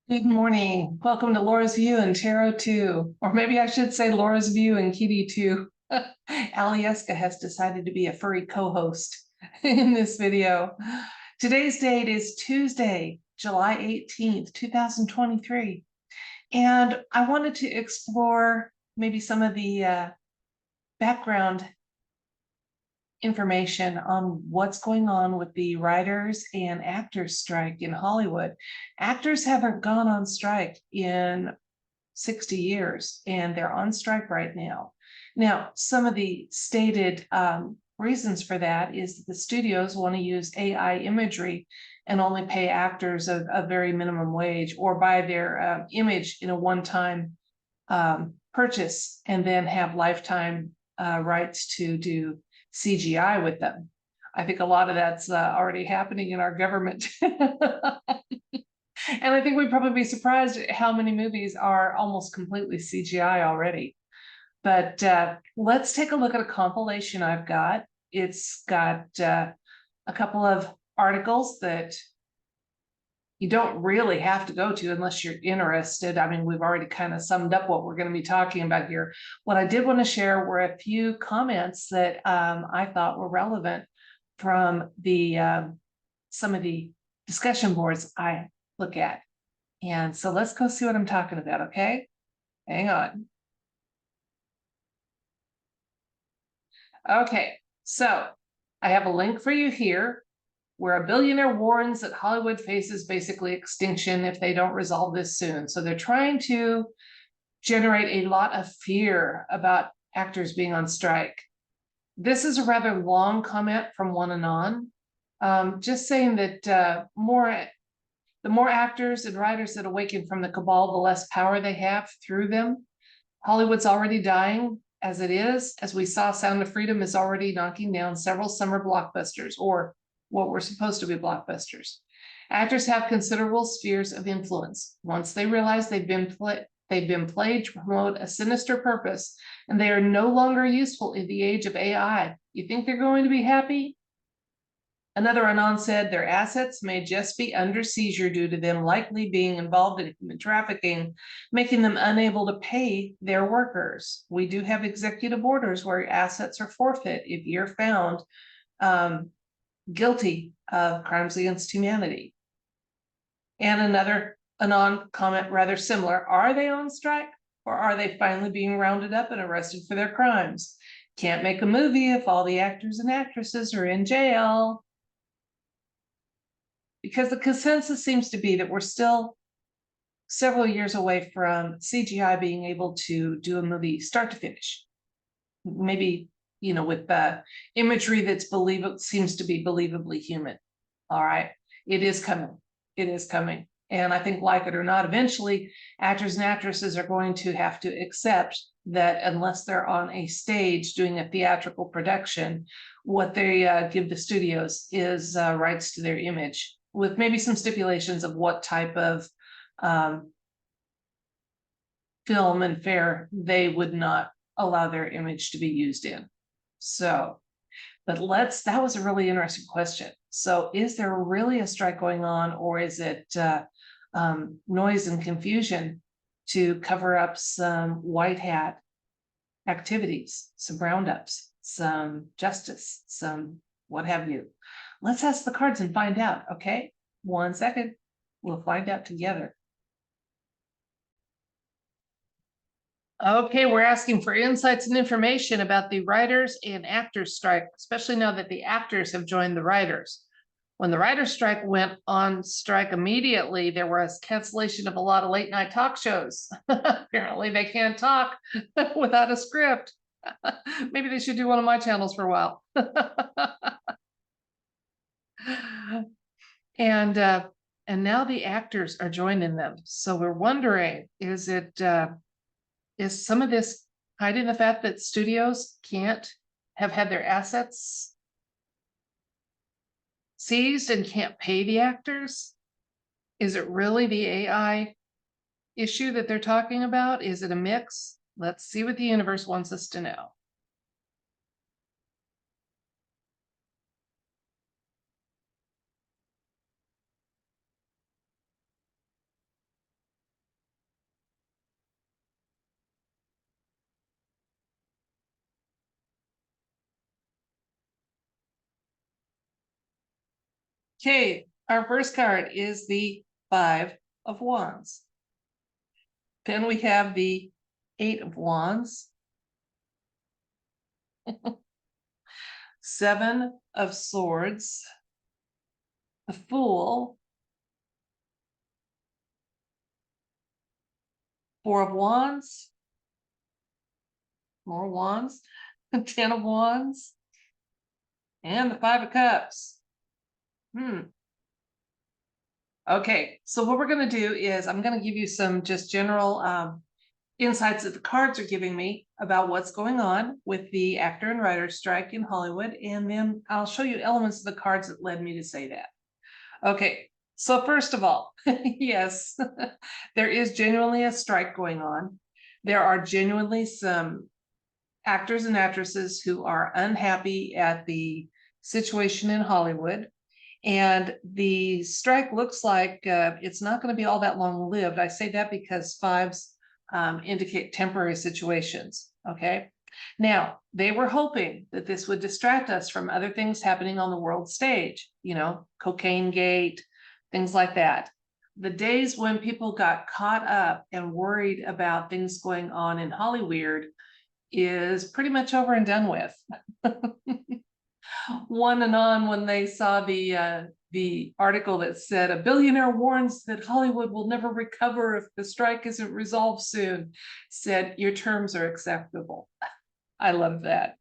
Good morning. Welcome to Laura's View and Tarot 2, or maybe I should say Laura's View and Kitty 2. Alieska has decided to be a furry co-host in this video. Today's date is Tuesday, July 18th, 2023. And I wanted to explore maybe some of the background information on what's going on with the writers and actors strike in Hollywood. Actors haven't gone on strike in 60 years, and they're on strike right now. Now, some of the stated reasons for that is that the studios want to use AI imagery and only pay actors a very minimum wage, or buy their image in a one-time purchase and then have lifetime rights to do CGI with them. I think a lot of that's already happening in our government. And I think we'd probably be surprised at how many movies are almost completely CGI already. But let's take a look at a compilation I've got. It's got a couple of articles that you don't really have to go to unless you're interested. I mean, we've already kind of summed up what we're going to be talking about here. What I did want to share were a few comments that I thought were relevant from the some of the discussion boards I look at. And so let's go see what I'm talking about, okay? Hang on. Okay, so I have a link for you here where a billionaire warns that Hollywood faces basically extinction if they don't resolve this soon. So they're trying to generate a lot of fear about actors being on strike. This is a rather long comment from one anon, just saying that the more actors and writers that awaken from the cabal, the less power they have through them. Hollywood's already dying as it is. As we saw, Sound of Freedom is already knocking down several summer blockbusters, or what were supposed to be blockbusters. Actors have considerable spheres of influence. Once they realize they've been played to promote a sinister purpose, and they are no longer useful in the age of AI, you think they're going to be happy? Another anon said their assets may just be under seizure due to them likely being involved in human trafficking, making them unable to pay their workers. We do have executive orders where assets are forfeit if you're found guilty of crimes against humanity. And another anon comment rather similar. Are they on strike, or are they finally being rounded up and arrested for their crimes? Can't make a movie if all the actors and actresses are in jail. Because the consensus seems to be that we're still several years away from CGI being able to do a movie start to finish. Maybe, you know, with imagery that's seems to be believably human. All right, it is coming. It is coming. And I think, like it or not, eventually actors and actresses are going to have to accept that unless they're on a stage doing a theatrical production, what they give the studios is rights to their image, with maybe some stipulations of what type of film and fare they would not allow their image to be used in. So, but that was a really interesting question. So is there really a strike going on, or is it noise and confusion to cover up some white hat activities, some roundups, some justice, some what have you? Let's ask the cards and find out, okay? 1 second, we'll find out together. Okay, we're asking for insights and information about the writers and actors strike, especially now that the actors have joined the writers. When the writers strike went on strike immediately, there was cancellation of a lot of late night talk shows. Apparently they can't talk without a script. Maybe they should do one of my channels for a while. And now the actors are joining them. So we're wondering, is some of this hiding the fact that studios have had their assets seized and can't pay the actors? Is it really the AI issue that they're talking about? Is it a mix? Let's see what the universe wants us to know. Okay, our first card is the 5 of Wands. Then we have the 8 of Wands, 7 of Swords, the Fool, 4 of Wands, more Wands, 10 of Wands, and the 5 of Cups. Okay, so what we're going to do is I'm going to give you some just general insights that the cards are giving me about what's going on with the actor and writer strike in Hollywood, and then I'll show you elements of the cards that led me to say that. Okay, so first of all, yes, there is genuinely a strike going on. There are genuinely some actors and actresses who are unhappy at the situation in Hollywood. And the strike looks like it's not going to be all that long lived. I say that because fives indicate temporary situations. Okay. Now, they were hoping that this would distract us from other things happening on the world stage, cocaine gate, things like that. The days when people got caught up and worried about things going on in Hollywood is pretty much over and done with. One anon, when they saw the article that said a billionaire warns that Hollywood will never recover if the strike isn't resolved soon, said your terms are acceptable. I love that.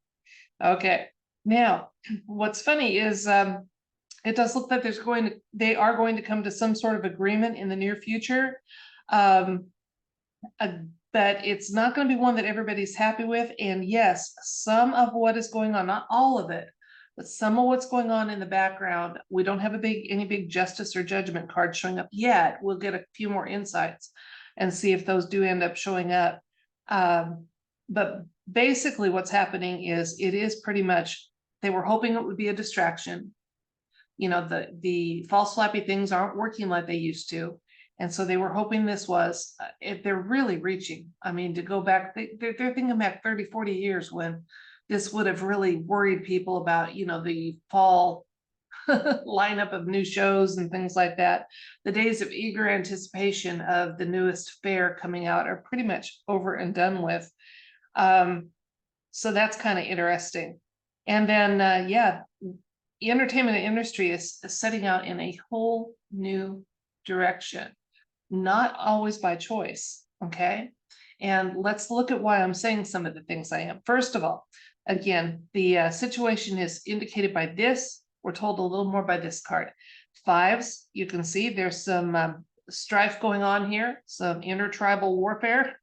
Okay, now what's funny is it does look like they are going to come to some sort of agreement in the near future. But it's not going to be one that everybody's happy with. And yes, some of what is going on, not all of it, but some of what's going on in the background, we don't have any big justice or judgment cards showing up yet. We'll get a few more insights and see if those do end up showing up. But basically what's happening is it is pretty much, they were hoping it would be a distraction. The false flappy things aren't working like they used to. And so they were hoping this was, if they're really reaching, I mean, to go back, they're thinking back 30, 40 years when this would have really worried people about, the fall lineup of new shows and things like that. The days of eager anticipation of the newest fare coming out are pretty much over and done with. So that's kind of interesting. And then, the entertainment industry is setting out in a whole new direction. Not always by choice, okay? And let's look at why I'm saying some of the things I am. First of all, again, the situation is indicated by this. We're told a little more by this card. Fives, you can see there's some strife going on here, some intertribal warfare.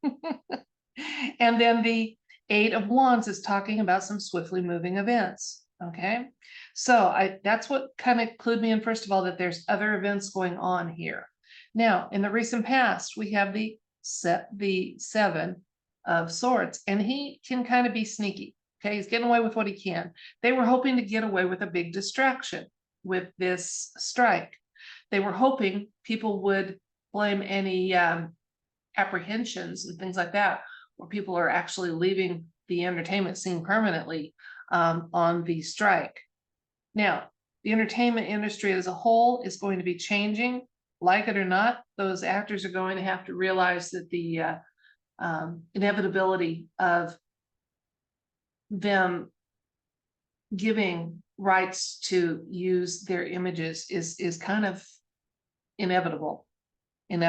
And then the 8 of Wands is talking about some swiftly moving events, okay? So that's what kind of clued me in, first of all, that there's other events going on here. Now, in the recent past, we have the 7 of Swords, and he can kind of be sneaky. Okay, he's getting away with what he can. They were hoping to get away with a big distraction with this strike. They were hoping people would blame any apprehensions and things like that, where people are actually leaving the entertainment scene permanently on the strike. Now, the entertainment industry as a whole is going to be changing. Like it or not, those actors are going to have to realize that the inevitability of them giving rights to use their images is kind of inevitable. And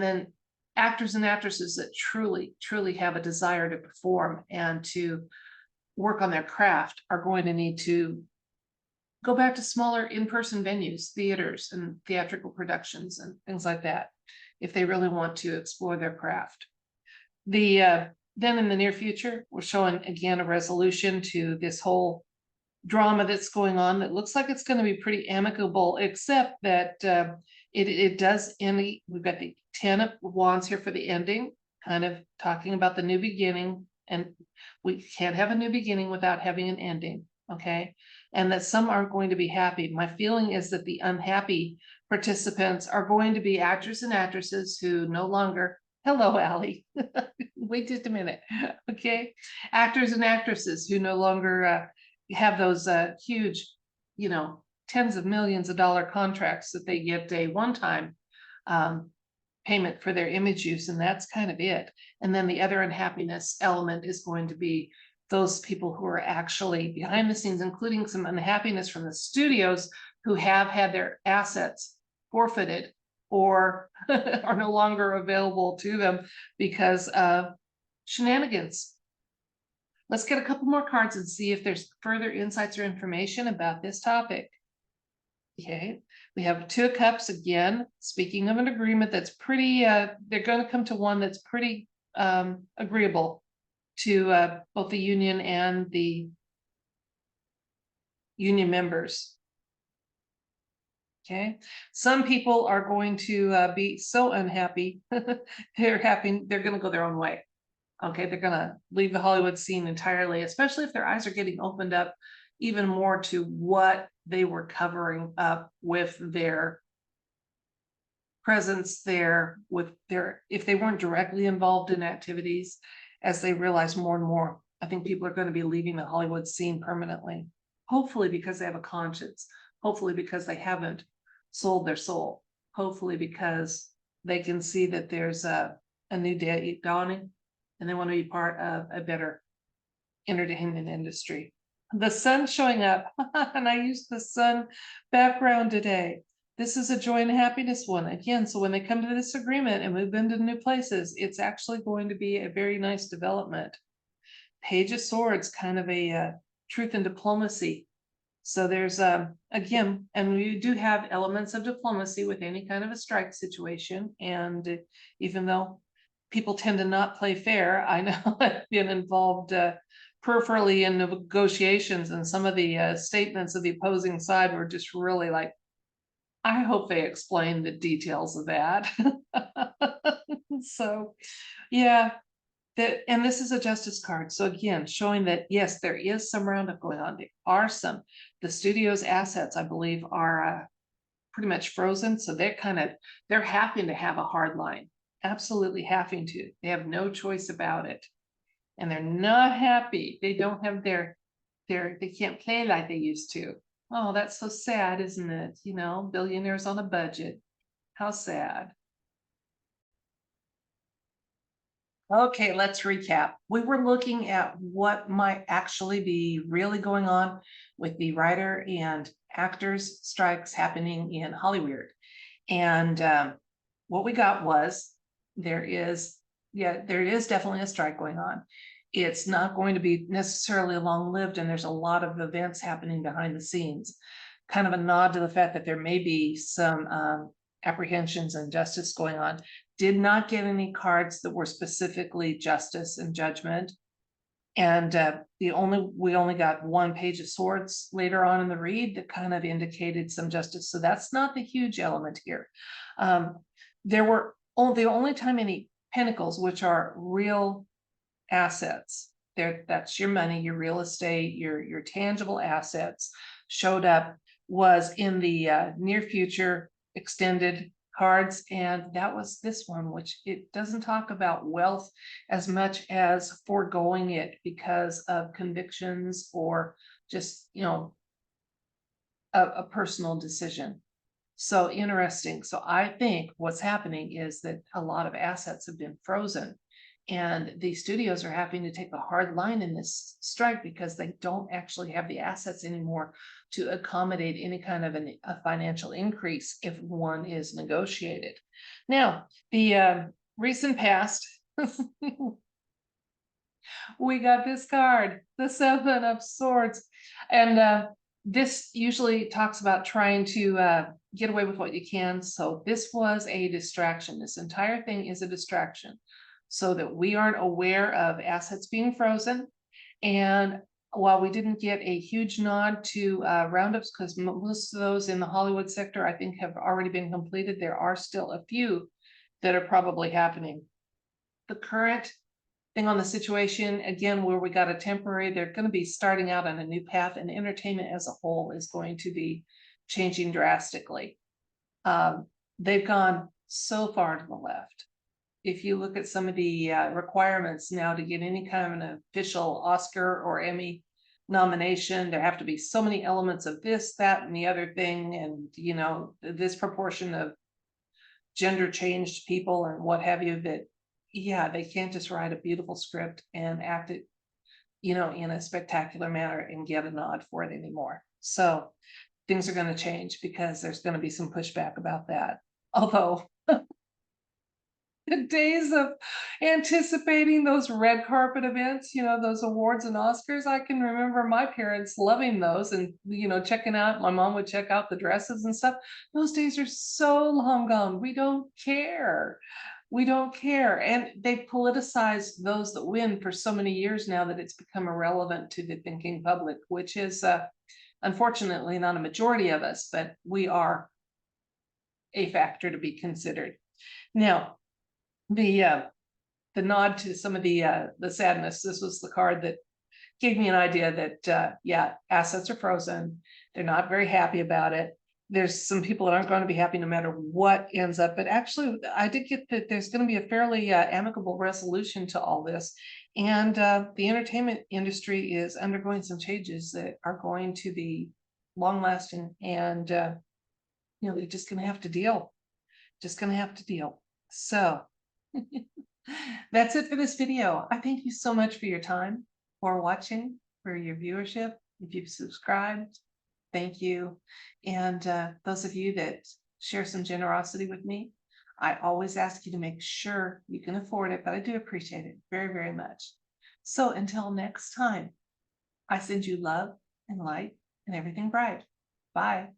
then actors and actresses that truly have a desire to perform and to work on their craft are going to need to go back to smaller in-person venues, theaters and theatrical productions and things like that, if they really want to explore their craft. Then in the near future, we're showing again a resolution to this whole drama that's going on that looks like it's going to be pretty amicable, except that it does end. We've got the 10 of Wands here for the ending, kind of talking about the new beginning, and we can't have a new beginning without having an ending, okay? And that some aren't going to be happy. My feeling is that the unhappy participants are going to be actors and actresses who no longer, hello, Allie, wait just a minute, okay? Actors and actresses who no longer have those huge, tens of millions of dollar contracts that they get a one-time payment for their image use, and that's kind of it. And then the other unhappiness element is going to be those people who are actually behind the scenes, including some unhappiness from the studios who have had their assets forfeited or are no longer available to them because of shenanigans. Let's get a couple more cards and see if there's further insights or information about this topic. Okay, we have Two of Cups again. Speaking of an agreement that's pretty, they're going to come to one that's pretty agreeable to both the union and the union members. Okay, some people are going to be so unhappy. They're going to go their own way. Okay, they're going to leave the Hollywood scene entirely, especially if their eyes are getting opened up even more to what they were covering up with their presence there, with their, if they weren't directly involved in activities, as they realize more and more. I think people are going to be leaving the Hollywood scene permanently, hopefully because they have a conscience, hopefully because they haven't sold their soul, hopefully because they can see that there's a new day dawning and they want to be part of a better entertainment industry. The sun showing up, and I used the sun background today. This is a joy and happiness one again. So when they come to this agreement and move into new places, it's actually going to be a very nice development. Page of Swords, kind of a truth and diplomacy. So there's again, and we do have elements of diplomacy with any kind of a strike situation. And even though people tend to not play fair, I know I've been involved peripherally in negotiations, and some of the statements of the opposing side were just really like, I hope they explain the details of that. So yeah, and this is a justice card. So again, showing that yes, there is some roundup going on. There are some, the studio's assets, I believe, are pretty much frozen. So they're having to have a hard line, absolutely having to. They have no choice about it. And they're not happy. They don't have they can't play like they used to. Oh, that's so sad, isn't it? You know, billionaires on a budget. How sad. Okay, let's recap. We were looking at what might actually be really going on with the writer and actors strikes happening in Hollywood. And what we got was there is definitely a strike going on. It's not going to be necessarily long-lived, and there's a lot of events happening behind the scenes. Kind of a nod to the fact that there may be some apprehensions and justice going on. Did not get any cards that were specifically justice and judgment. And we only got one Page of Swords later on in the read that kind of indicated some justice. So that's not the huge element here. There were the only time any Pentacles, which are real assets, that's your money, your real estate, your tangible assets, showed up was in the near future extended cards, and that was this one, which it doesn't talk about wealth as much as foregoing it because of convictions or just, you know, a personal decision. So interesting. So I think what's happening is that a lot of assets have been frozen, and the studios are having to take a hard line in this strike because they don't actually have the assets anymore to accommodate any kind of a financial increase if one is negotiated. Now, the recent past, we got this card, the Seven of Swords. And this usually talks about trying to get away with what you can. So this was a distraction. This entire thing is a distraction so that we aren't aware of assets being frozen. And while we didn't get a huge nod to roundups, because most of those in the Hollywood sector, I think, have already been completed, there are still a few that are probably happening. The current thing on the situation, again, where we got a temporary, they're going to be starting out on a new path, and entertainment as a whole is going to be changing drastically. They've gone so far to the left. If you look at some of the requirements now to get any kind of an official Oscar or Emmy nomination, there have to be so many elements of this, that, and the other thing, and this proportion of gender changed people and what have you, that yeah, they can't just write a beautiful script and act it in a spectacular manner and get a nod for it anymore. So things are going to change because there's going to be some pushback about that. Although the days of anticipating those red carpet events, those awards and Oscars, I can remember my parents loving those and, checking out. My mom would check out the dresses and stuff. Those days are so long gone. We don't care. We don't care. And they politicize those that win for so many years now that it's become irrelevant to the thinking public, which is unfortunately not a majority of us, but we are a factor to be considered. Now, the nod to some of the sadness. This was the card that gave me an idea that yeah, assets are frozen. They're not very happy about it. There's some people that aren't going to be happy no matter what ends up. But actually, I did get that there's going to be a fairly amicable resolution to all this. And the entertainment industry is undergoing some changes that are going to be long lasting. And they're just going to have to deal. Just going to have to deal. So that's it for this video. I thank you so much for your time, for watching, for your viewership. If you've subscribed, thank you. And those of you that share some generosity with me, I always ask you to make sure you can afford it, but I do appreciate it very, very much. So until next time, I send you love and light and everything bright. Bye.